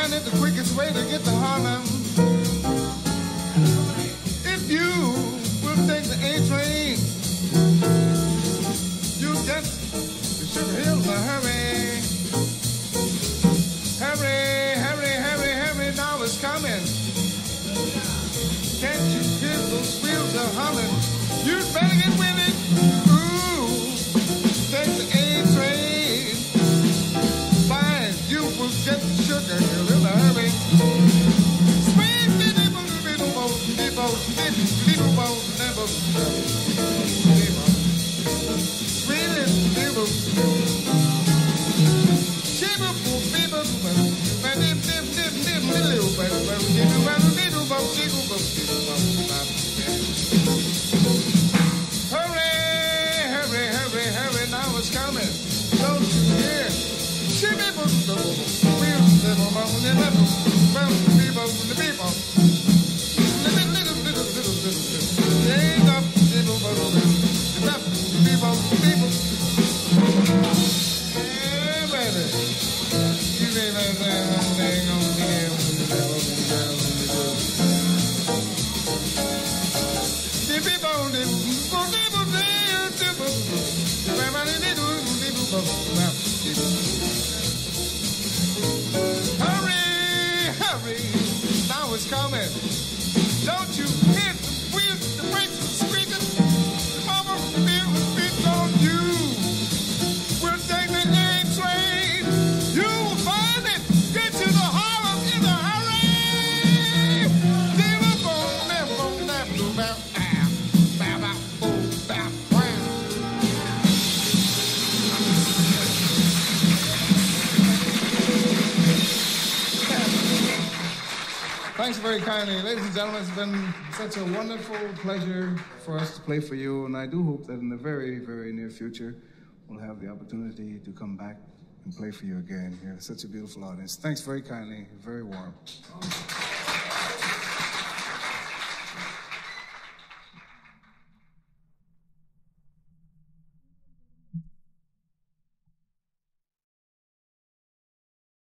find it the quickest way to get to Harlem. If you will take the A train, you'll get to Sugar Hill in a hurry. Hurry, hurry, hurry, hurry, now it's coming. Can't you hear those wheels are humming? You'd better get with it. Ooh, take the A train. Fine, you will get to Sugar Hill in a hurry. Sweet little boat, little boat, little boat, little boat, little boat. Sweet little boat. Shiver, fever, dip, dip, dip, dip, little boat, little boat, little boat. Hurry, hurry, hurry, hurry, now it's coming. Don't you hear? Shiver, wheels, little boat, little boat, little people. Little, ain't up, little boat, little people. Yeah, baby. You may not say one thing on the air when you never be down when you do. Hurry, hurry, now it's coming. Don't you hit the wheels, the brakes are squeaking. Mama, feel the beat on you. We'll take the A train. You will find it. Get to the Harlem in a hurry. Thanks very kindly. Ladies and gentlemen, it's been such a wonderful pleasure for us to play for you, and I do hope that in the very, very near future, we'll have the opportunity to come back and play for you again here. Such a beautiful audience. Thanks very kindly. Very warm.